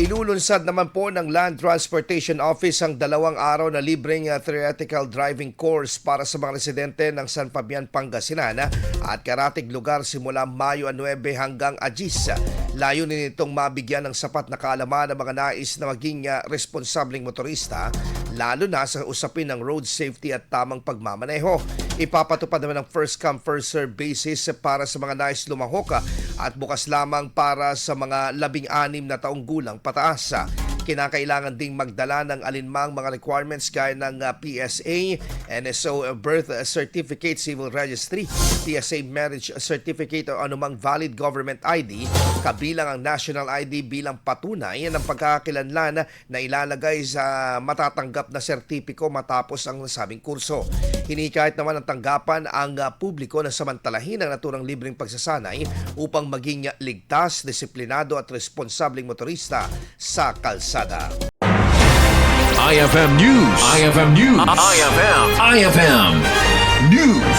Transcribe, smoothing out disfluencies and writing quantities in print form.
Ilulunsad naman po ng Land Transportation Office ang 2 araw na libreng theoretical driving course para sa mga residente ng San Fabian, Pangasinan at karatig lugar simula Mayo 9 hanggang 10. Layunin nitong mabigyan ng sapat na kaalaman ng mga nais na maging responsableng motorista, lalo na sa usapin ng road safety at tamang pagmamaneho. Ipapatupad naman ng first come first serve basis para sa mga nais lumahok at bukas lamang para sa mga 16 na taong gulang pataas. Kinakailangan ding magdala ng alinmang mga requirements gaya ng PSA, NSO Birth Certificate, Civil Registry, PSA Marriage Certificate o anumang valid government ID, kabilang ang National ID bilang patunay ng pagkakakilanlan na ilalagay sa matatanggap na sertipiko matapos ang nasabing kurso. Hinikayat naman ang tanggapan ang publiko na samantalahin ang naturang libreng pagsasanay upang maging ligtas, disiplinado at responsableng motorista sa kalsada. IFM News. IFM News. IFM News.